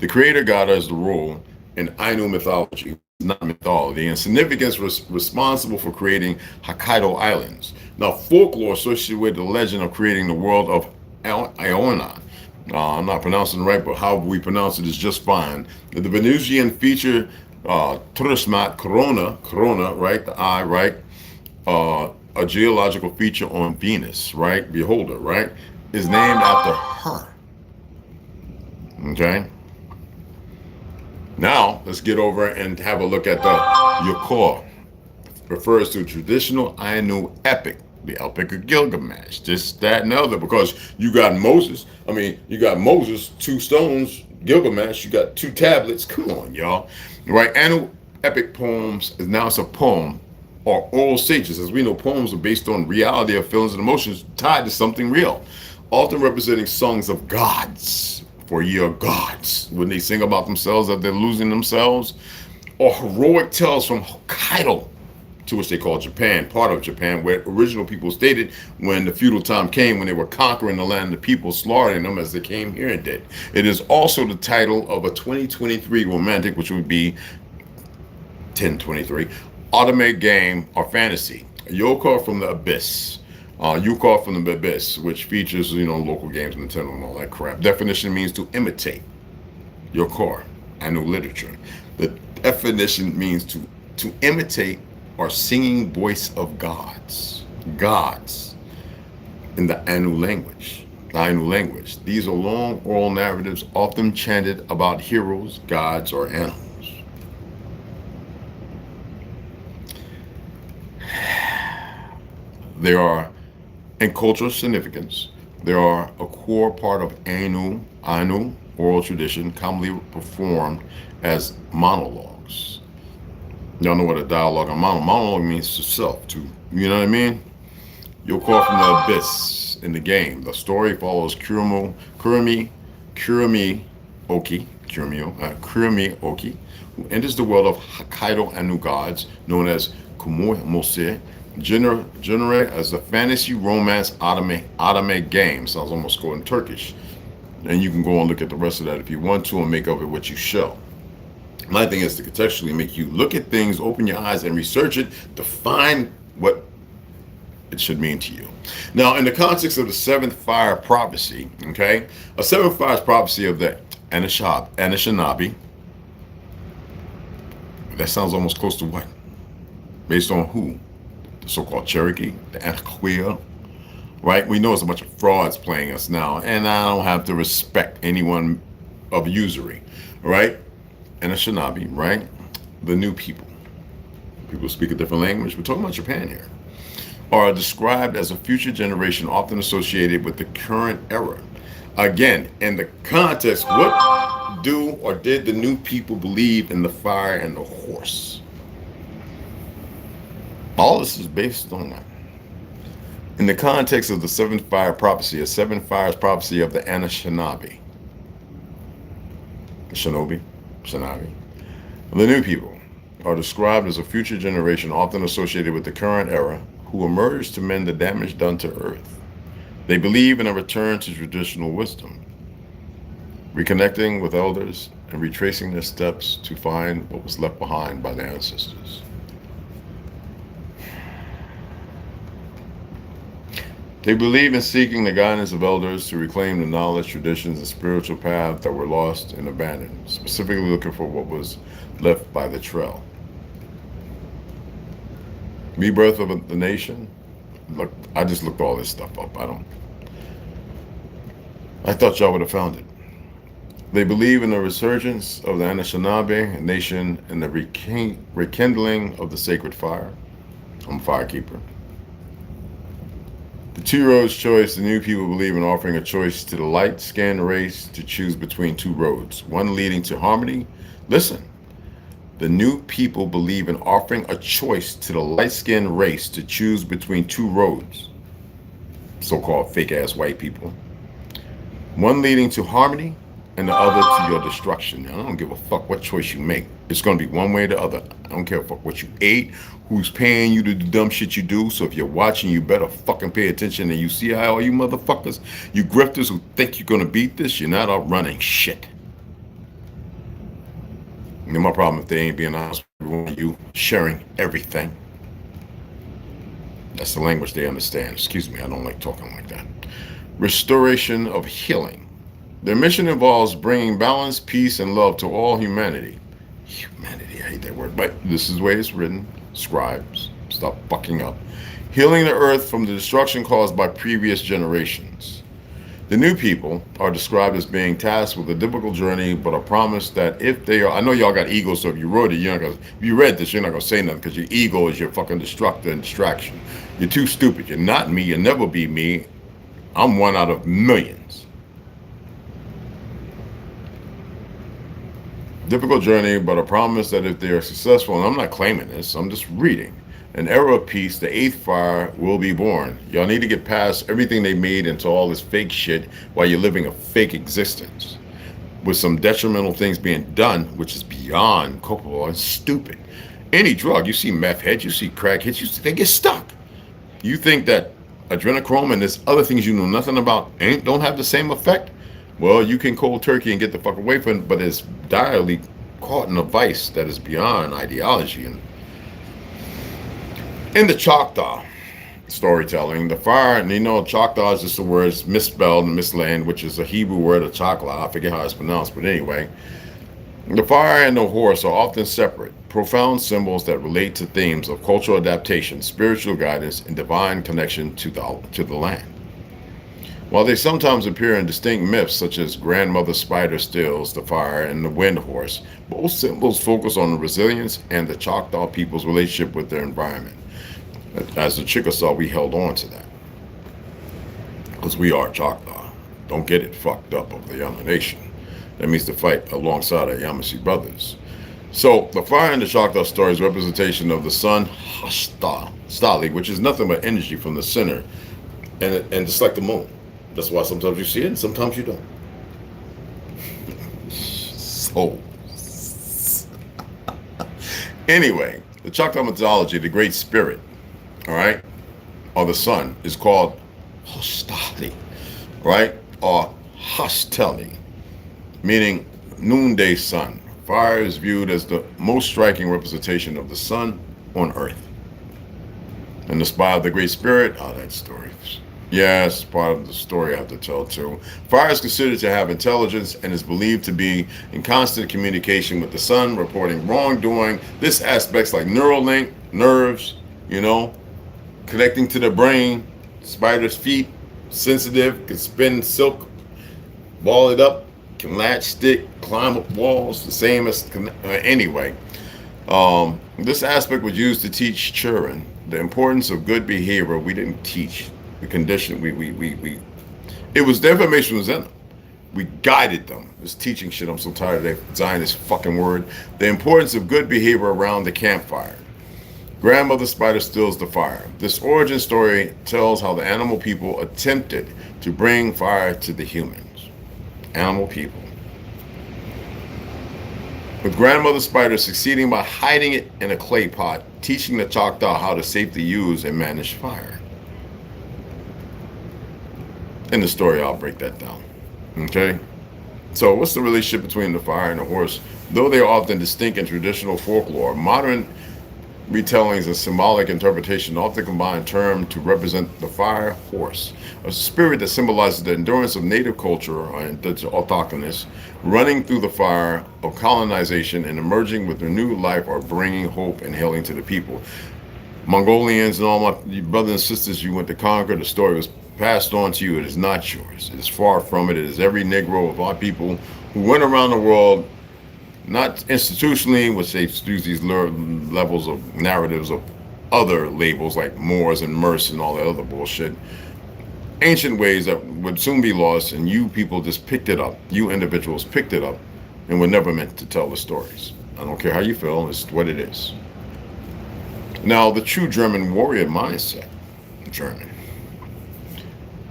A: The creator god has the role in Ainu mythology, not mythology, and significance was responsible for creating Hokkaido Islands. Now, folklore associated with the legend of creating the world of Iona. I'm not pronouncing it right, but how we pronounce it is just fine. The Venusian feature, Turismat Corona, right? The eye, right? A geological feature on Venus, right? Beholder, right? Is named after her. Okay? Now, let's get over and have a look at the Yukor. Refers to a traditional Ainu epic, the Epic of Gilgamesh, this, that, and other, because you got Moses, 2 stones, Gilgamesh, you got 2 tablets, come on, y'all. Right, Ainu epic poems, now it's a poem, or oral sages. As we know, poems are based on reality of feelings and emotions tied to something real, often representing songs of gods, for ye are gods, when they sing about themselves that they're losing themselves, or heroic tales from Hokkaido, to which they call Japan, part of Japan, where original people stated when the feudal time came, when they were conquering the land, the people slaughtering them as they came here and did. It is also the title of a 2023 romantic, which would be 1023, automated game or fantasy. Yokar from the Abyss. Yukar from the Abyss, which features, local games, Nintendo and all that crap. Definition means to imitate. Yokar, Anu literature. The definition means to imitate or singing voice of gods in the Ainu language. These are long oral narratives often chanted about heroes, gods, or animals. There are, in cultural significance, there are a core part of Ainu oral tradition commonly performed as monologues. Y'all know what a dialogue and monologue means to self, you know what I mean? You'll call from the abyss in the game. The story follows Kurumi, Oki, Kurumi Oki, who enters the world of Hokkaido and new gods, known as Kumomose, generate as a fantasy romance anime game. Sounds almost going Turkish. And you can go and look at the rest of that if you want to and make of it what you shall. My thing is to contextually make you look at things, open your eyes, and research it to find what it should mean to you. Now, in the context of the seventh fire prophecy, okay, a seventh fire prophecy of the Anishinaabe. That sounds almost close to what? Based on who? The so-called Cherokee, the Anahuia, right? We know it's a bunch of frauds playing us now, and I don't have to respect anyone of usury, right? Anishinaabe, right? The new people. People speak a different language. We're talking about Japan here. Are described as a future generation often associated with the current era. Again, in the context, what do or did the new people believe in the fire and the horse? All this is based on that. In the context of the seventh fire prophecy, a seven fires prophecy of the Anishinaabe. Shinobi. The new people are described as a future generation often associated with the current era who emerge to mend the damage done to Earth. They believe in a return to traditional wisdom, reconnecting with elders and retracing their steps to find what was left behind by their ancestors. They believe in seeking the guidance of elders to reclaim the knowledge, traditions, and spiritual paths that were lost and abandoned, specifically looking for what was left by the trail. Rebirth of the nation. Look, I just looked all this stuff up. I thought y'all would have found it. They believe in the resurgence of the Anishinaabe nation and the rekindling of the sacred fire. I'm a firekeeper. The two roads choice. The new people believe in offering a choice to the light-skinned race to choose between two roads, one leading to harmony. Listen. The new people believe in offering a choice to the light-skinned race to choose between two roads, so-called fake-ass white people. One leading to harmony and the other to your destruction. Now, I don't give a fuck what choice you make. It's going to be one way or the other. I don't care fuck what you ate, who's paying you to do dumb shit you do. So if you're watching, you better fucking pay attention and you see how all you motherfuckers, you grifters who think you're going to beat this, you're not out running shit. And my problem if they ain't being honest with you, sharing everything. That's the language they understand. Excuse me, I don't like talking like that. Restoration of healing. Their mission involves bringing balance, peace, and love to all humanity. Humanity, I hate that word, but this is the way it's written. Scribes, stop fucking up. Healing the earth from the destruction caused by previous generations. The new people are described as being tasked with a difficult journey, but a promise that if they are, I know y'all got egos, so if you wrote it, if you read this, you're not gonna say nothing because your ego is your fucking destructor and distraction. You're too stupid. You're not me. You'll never be me. I'm one out of millions. Difficult journey, but a promise that if they are successful, and I'm not claiming this, I'm just reading. An era of peace, the eighth fire will be born. Y'all need to get past everything they made into all this fake shit while you're living a fake existence. With some detrimental things being done, which is beyond culpable and stupid. Any drug, you see meth heads, you see crack heads, they get stuck. You think that adrenochrome and there's other things you know nothing about don't have the same effect? Well, you can cold turkey and get the fuck away from it, but it's direly caught in a vice that is beyond ideology. And in the Choctaw storytelling, the fire, and you know, Choctaw is just a word, it's misspelled and misland, which is a Hebrew word of chakla. I forget how it's pronounced, but anyway. The fire and the horse are often separate, profound symbols that relate to themes of cultural adaptation, spiritual guidance, and divine connection to the land. While they sometimes appear in distinct myths, such as Grandmother Spider Stills, the fire, and the wind horse, both symbols focus on the resilience and the Choctaw people's relationship with their environment. As the Chickasaw, we held on to that. Because we are Choctaw. Don't get it fucked up of the Yama Nation. That means to fight alongside our Yamasee brothers. So, the fire in the Choctaw story is a representation of the sun, Stali, which is nothing but energy from the center, and just like the moon. That's why sometimes you see it and sometimes you don't. souls. Anyway, the Choctaw mythology, the Great Spirit, all right, or the sun, is called hostali, right, or hosteli, meaning noonday sun. Fire is viewed as the most striking representation of the sun on earth. And the spy of the Great Spirit, oh, that story. Yes, part of the story I have to tell too. Fire is considered to have intelligence and is believed to be in constant communication with the sun, reporting wrongdoing. This aspects like neural link, nerves, connecting to the brain. Spider's feet, sensitive, can spin silk, ball it up, can latch stick, climb up walls, the same as, anyway. This aspect was used to teach children the importance of good behavior. We didn't teach the condition. It was, the information was in them. We guided them. This teaching shit, I'm so tired of that Zionist fucking word. The importance of good behavior around the campfire. Grandmother Spider stills the fire. This origin story tells how the animal people attempted to bring fire to the humans. Animal people. With Grandmother Spider succeeding by hiding it in a clay pot, teaching the Choctaw how to safely use and manage fire. In the story, I'll break that down. Okay? So what's the relationship between the fire and the horse? Though they are often distinct in traditional folklore, modern retellings and symbolic interpretation often combine term to represent the fire horse, a spirit that symbolizes the endurance of native culture and the autochthonous, running through the fire of colonization and emerging with a new life or bringing hope and healing to the people. Mongolians and all my brothers and sisters you went to conquer, the story was passed on to you. It is not yours. It is far from it. It is every Negro of our people who went around the world, not institutionally, which they use these levels of narratives of other labels like Moors and Merce and all that other bullshit. Ancient ways that would soon be lost, and you people just picked it up. You individuals picked it up and were never meant to tell the stories. I don't care how you feel, it's what it is. Now, the true German warrior mindset, German.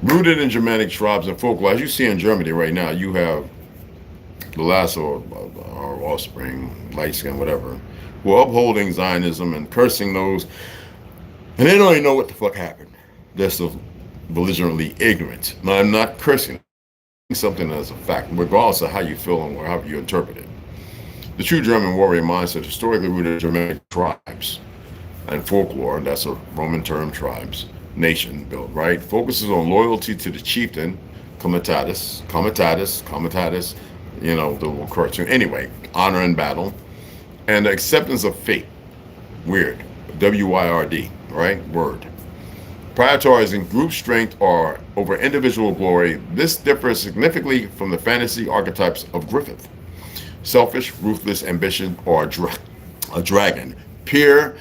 A: Rooted in Germanic tribes and folklore, as you see in Germany right now, you have the last or offspring, light skin, whatever, who are upholding Zionism and cursing those, and they don't even know what the fuck happened. They're so belligerently ignorant. Now, I'm not cursing something as a fact, regardless of how you feel and how you interpret it. The true German warrior mindset, historically rooted in Germanic tribes and folklore, that's a Roman term, tribes, nation built, right? Focuses on loyalty to the chieftain, comitatus, the little cartoon. Anyway, honor in battle, and the acceptance of fate. Weird. W-Y-R-D, right? Word. Prioritizing group strength or over individual glory. This differs significantly from the fantasy archetypes of Griffith. Selfish, ruthless ambition, or a dragon. Pure,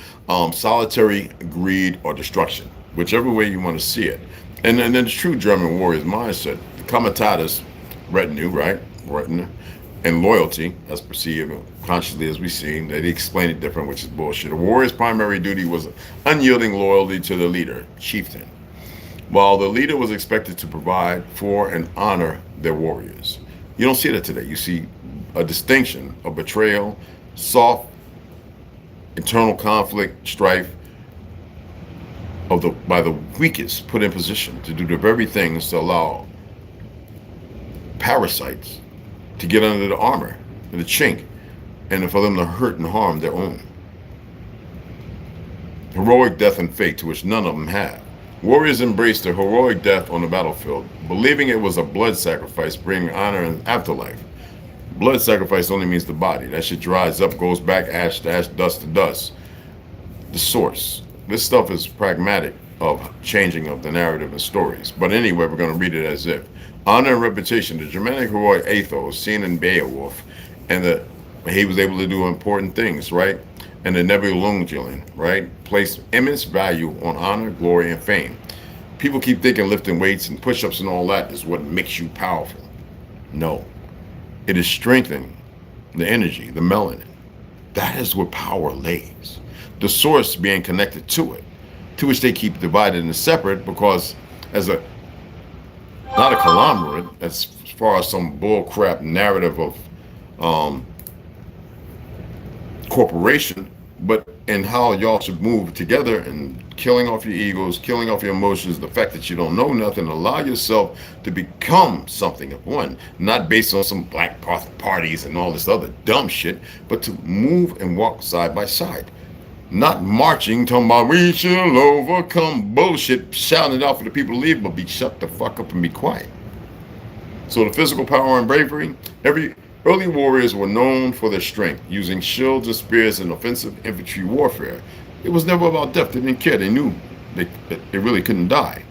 A: solitary greed or destruction. Whichever way you want to see it. And then the true German warrior's mindset, the comitatus, retinue, right? Retinue, and loyalty, as perceived consciously as we see, they explain it different, which is bullshit. A warrior's primary duty was unyielding loyalty to the leader, chieftain, while the leader was expected to provide for and honor their warriors. You don't see that today. You see a distinction of betrayal, soft, internal conflict, strife, by the weakest put in position to do the very things to allow parasites to get under the armor and the chink, and for them to hurt and harm their own. Heroic death and fate to which none of them have. Warriors embraced their heroic death on the battlefield, believing it was a blood sacrifice bringing honor in afterlife. Blood sacrifice only means the body. That shit dries up, goes back, ash to ash, dust to dust. The source. This stuff is pragmatic of changing of the narrative and stories. But anyway, we're going to read it as if. Honor and reputation, the Germanic heroic ethos seen in Beowulf, and he was able to do important things, right? And the Nibelungen, right? Placed immense value on honor, glory, and fame. People keep thinking lifting weights and push-ups and all that is what makes you powerful. No. It is strengthening the energy, the melanin. That is where power lays. The source being connected to it, to which they keep divided and separate because as not a conglomerate, as far as some bullcrap narrative of corporation, but in how y'all should move together and killing off your egos, killing off your emotions, the fact that you don't know nothing, allow yourself to become something of one, not based on some black parties and all this other dumb shit, but to move and walk side by side. Not marching, talking about we shall overcome bullshit, shouting it out for the people to leave, but be shut the fuck up and be quiet. So the physical power and bravery, every early warriors were known for their strength, using shields and spears in offensive infantry warfare. It was never about death. They didn't care. They knew they really couldn't die.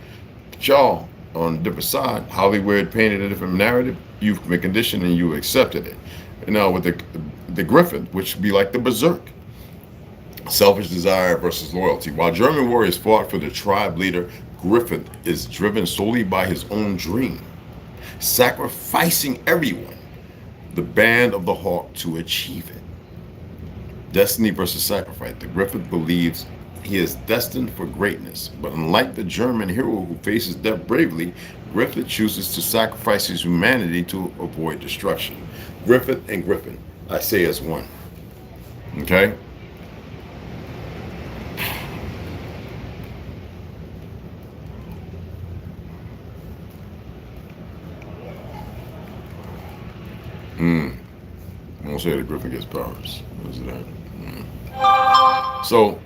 A: But y'all, on a different side, Hollywood painted a different narrative. You've been conditioned and you accepted it. And now with the Griffin, which would be like the Berserk, selfish desire versus loyalty. While German warriors fought for the tribe leader, Griffin is driven solely by his own dream, sacrificing everyone, the band of the hawk, to achieve it. Destiny versus sacrifice. The Griffin believes he is destined for greatness, but unlike the German hero who faces death bravely, Griffin chooses to sacrifice his humanity to avoid destruction. Griffin and Griffin, I say as one. Okay? I won't say the Griffin gets powers. What is that? So,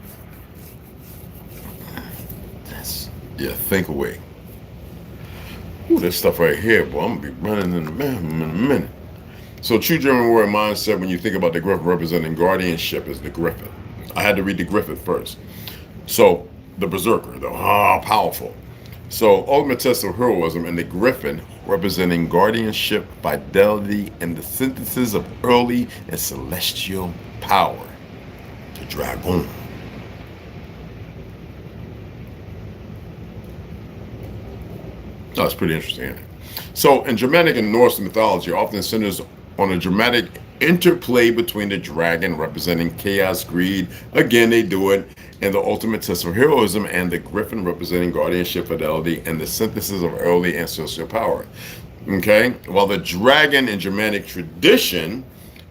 A: that's, yeah, think away. Ooh, this stuff right here, boy, I'm going to be running in a minute. So, true German warrior mindset, when you think about the Griffin representing guardianship, is the Griffin. I had to read the Griffin first. So, the Berserker, the powerful. So, ultimate test of heroism, and the Griffin representing guardianship, fidelity, and the synthesis of early and celestial power. The dragon. Oh, that's pretty interesting, isn't it? So, in Germanic and Norse mythology, often centers on a dramatic interplay between the dragon representing chaos, greed, again they do it, and the ultimate test of heroism, and the Griffin representing guardianship, fidelity, and the synthesis of early and social power. Okay? While the dragon in Germanic tradition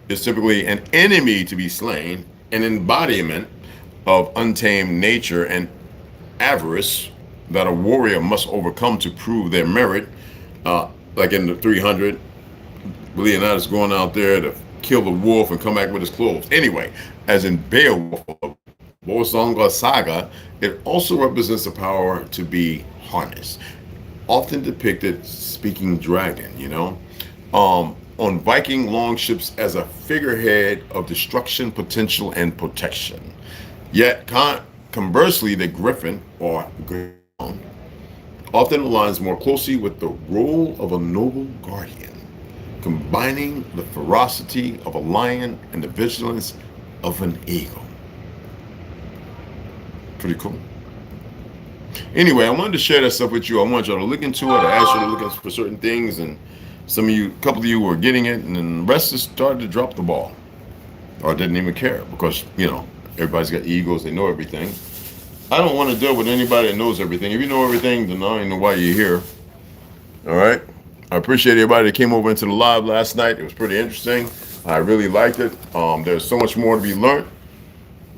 A: is typically an enemy to be slain, an embodiment of untamed nature and avarice that a warrior must overcome to prove their merit, like in the 300, Leonidas going out there to kill the wolf and come back with his clothes. Anyway, as in Beowulf, Volsunga Saga, it also represents the power to be harnessed, often depicted speaking dragon, on Viking longships as a figurehead of destruction, potential, and protection. Yet, conversely, the Griffin, or Griffon, often aligns more closely with the role of a noble guardian, combining the ferocity of a lion and the vigilance of an eagle. Pretty cool. Anyway, I wanted to share that stuff with you. I want y'all to look into it. I asked you to look for certain things, and a couple of you were getting it, and then the rest just started to drop the ball, or didn't even care, because everybody's got egos. They know everything. I don't want to deal with anybody that knows everything. If you know everything, then I don't even know why you're here. All right. I appreciate everybody that came over into the live last night. It was pretty interesting. I really liked it. There's so much more to be learned.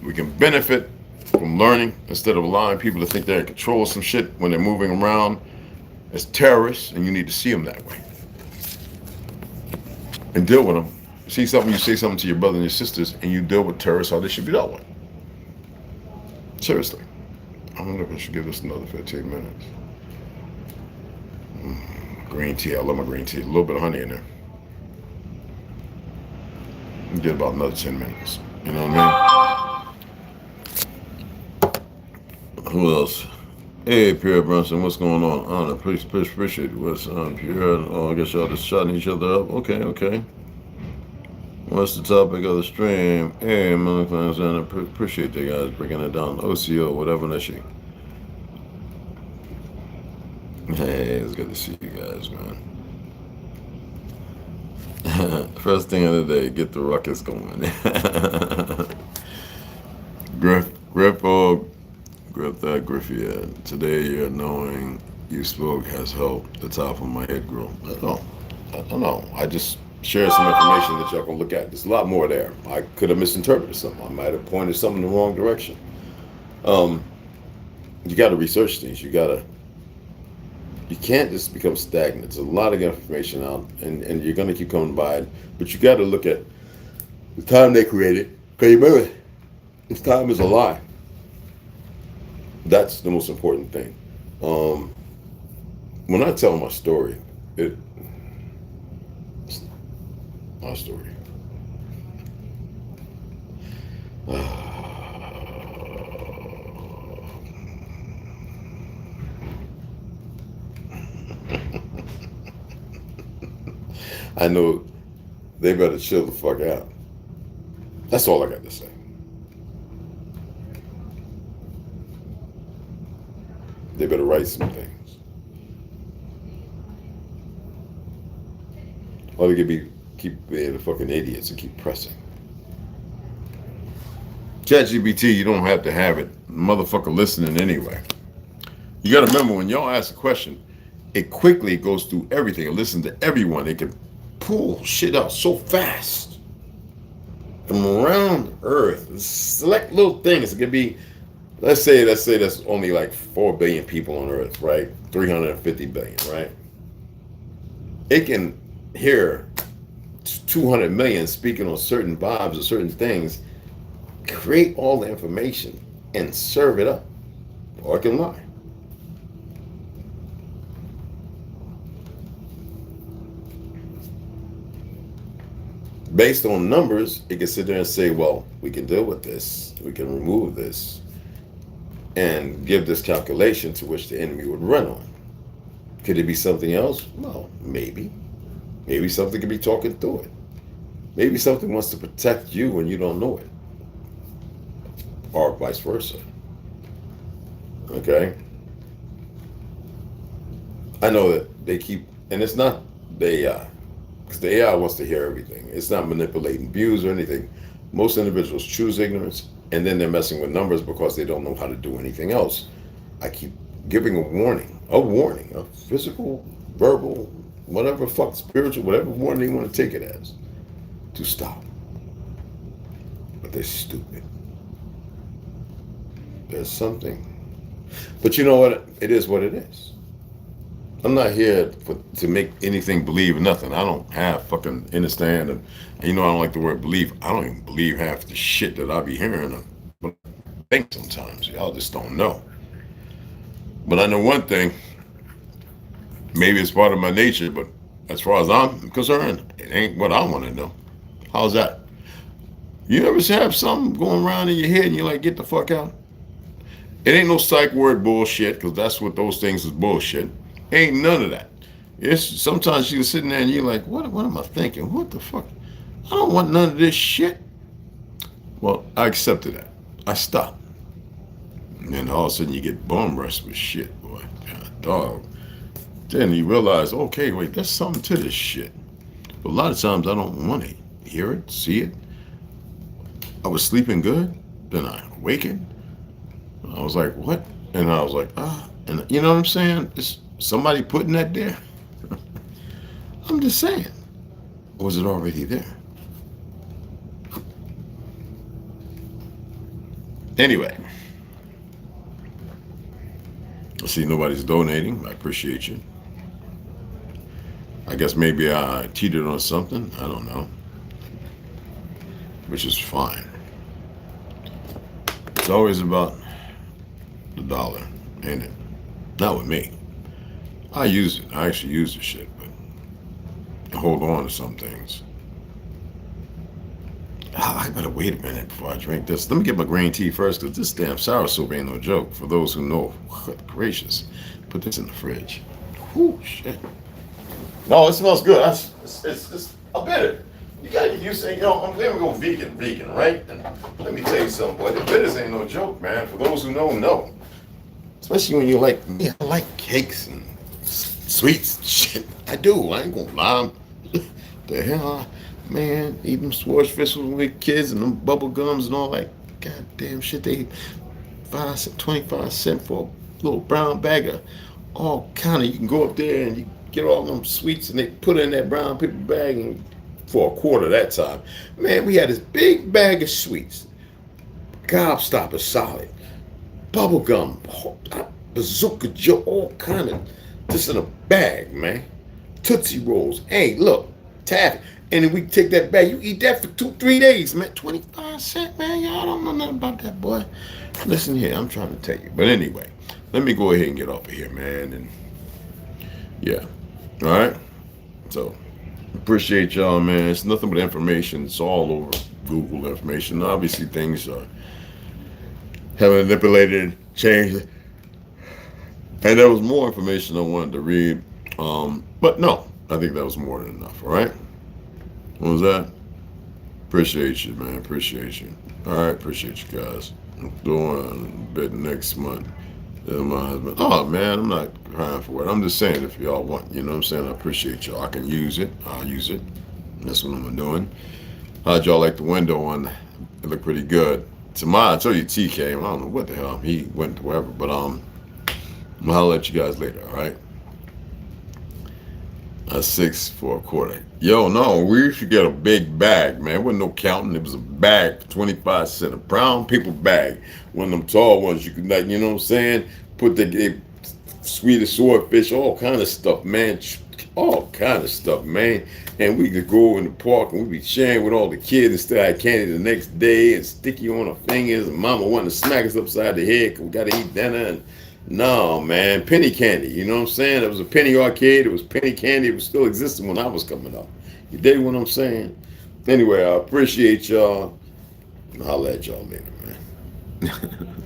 A: We can benefit from learning instead of allowing people to think they're in control of some shit when they're moving around as terrorists, and you need to see them that way and deal with them. See something, you say something to your brother and your sisters, and you deal with terrorists how they should be dealt with. Seriously. I wonder if I should give this another 15 minutes. Green tea, I love my green tea. A little bit of honey in there. Get about another 10 minutes. You know what I mean? Who else? Hey, Pierre Brunson, what's going on? I don't know, appreciate it. What's Pierre? Oh, I guess y'all just shouting each other up. Okay. What's the topic of the stream? Hey, I appreciate you guys breaking it down. OCO, whatever that shit. Hey, it's good to see you guys, man. First thing of the day, get the ruckus going. Grip that Griffey had. Today, you're knowing you spoke has helped the top of my head grow. I don't know. I just share some information that y'all can look at. There's a lot more there. I could have misinterpreted something. I might have pointed something in the wrong direction. Um, you got to research things. You can't just become stagnant. There's a lot of information out, and you're going to keep coming by it. But you got to look at the time they created. Because remember, this time is a lie. That's the most important thing. When I tell my story, it's my story. I know they better chill the fuck out. That's all I got to say. They better write some things. Or they could keep being the fucking idiots and keep pressing. ChatGPT, you don't have to have it. Motherfucker listening anyway. You got to remember, when y'all ask a question, it quickly goes through everything and listen to everyone. It can pull shit out so fast from around Earth. Select little things. It could be, let's say that's only like 4 billion people on Earth, right? 350 billion, right? It can hear 200 million speaking on certain vibes or certain things, create all the information and serve it up. Or it can lie. Based on numbers, it can sit there and say, well, we can deal with this. We can remove this and give this calculation to which the enemy would run on. Could it be something else? Well, maybe. Maybe something could be talking through it. Maybe something wants to protect you when you don't know it. Or vice versa. Okay? I know that they keep, and it's not the AI, because the AI wants to hear everything. It's not manipulating views or anything. Most individuals choose ignorance, and then they're messing with numbers because they don't know how to do anything else. I keep giving a warning, a physical, verbal, whatever fuck, spiritual, whatever warning they want to take it as, to stop. But they're stupid. There's something. But you know what? It is what it is. I'm not here to make anything believe or nothing. I don't have fucking understand. And you know I don't like the word believe. I don't even believe half the shit that I be hearing. But I think sometimes. Y'all just don't know. But I know one thing. Maybe it's part of my nature, but as far as I'm concerned, it ain't what I want to know. How's that? You ever have something going around in your head and you're like, get the fuck out? It ain't no psych word bullshit, because that's what those things is bullshit. Ain't none of that. It's sometimes you're sitting there and you're like, what am I thinking? What the fuck? I don't want none of this shit. Well, I accepted that. I stopped. And then all of a sudden you get bum rushed with shit, boy. God, dog. Then you realize, okay, wait, there's something to this shit. But a lot of times I don't want to hear it, see it. I was sleeping good, then I awakened. I was like, what? And I was like, and you know what I'm saying? It's somebody putting that there. I'm just saying, was it already there? Anyway, I see nobody's donating. I appreciate you. I guess maybe I cheated on something. I don't know. Which is fine. It's always about the dollar, ain't it? Not with me. I use it. I actually use the shit, but I hold on to some things. I better wait a minute before I drink this. Let me get my green tea first, because this damn sour soup ain't no joke. For those who know, good gracious. Put this in the fridge. Whew, shit. No, it smells good. It's a bitter. You gotta get used to it. You know, I'm going to go vegan, right? And let me tell you something, boy. The bitters ain't no joke, man. For those who know. Especially when you're like me, I like cakes and sweets and shit. I do. I ain't gonna lie. The hell, man, eating Schwartz Fizzles with kids and them bubble gums and all that goddamn shit. They 25 cents for a little brown bag of all kind of. You can go up there and you get all them sweets and they put it in that brown paper bag and for a quarter that time. Man, we had this big bag of sweets. Gobstopper solid. Bubblegum. Bazooka Joe. All kind of, just in a bag, man. Tootsie Rolls. Hey, look. Taffy. And then we take that bag. You eat that for 2-3 days, man. 25 cents, man. Y'all don't know nothing about that, boy. Listen here. I'm trying to tell you. But anyway, let me go ahead and get off of here, man. And yeah. All right. So, appreciate y'all, man. It's nothing but information. It's all over Google information. Obviously, things are having manipulated, changed. And there was more information I wanted to read. But no, I think that was more than enough. All right. What was that? Appreciate you, man. Appreciate you. All right. Appreciate you guys. I'm doing a bit next month. My husband. Oh, man, I'm not crying for it. I'm just saying if y'all want, you know what I'm saying? I appreciate y'all. I can use it. I'll use it. That's what I'm doing. How'd y'all like the window on? It looked pretty good. Tomorrow, I told you T came. I don't know what the hell. He went to wherever. But I'm going to let you guys later, all right? 6 for a quarter. Yo, no, we should get a big bag, man. It wasn't no counting. It was a bag, 25 cents, a brown paper bag. One of them tall ones you could, like, you know what I'm saying? Put the Swedish swordfish, all kind of stuff, man. All kind of stuff, man. And we could go in the park and we'd be sharing with all the kids and still have candy the next day and sticky on our fingers. And mama wanted to smack us upside the head because we got to eat dinner. And no, man, penny candy. You know what I'm saying? It was a penny arcade. It was penny candy. It was still existing when I was coming up. You dig what I'm saying? Anyway, I appreciate y'all. I'll let y'all later, man.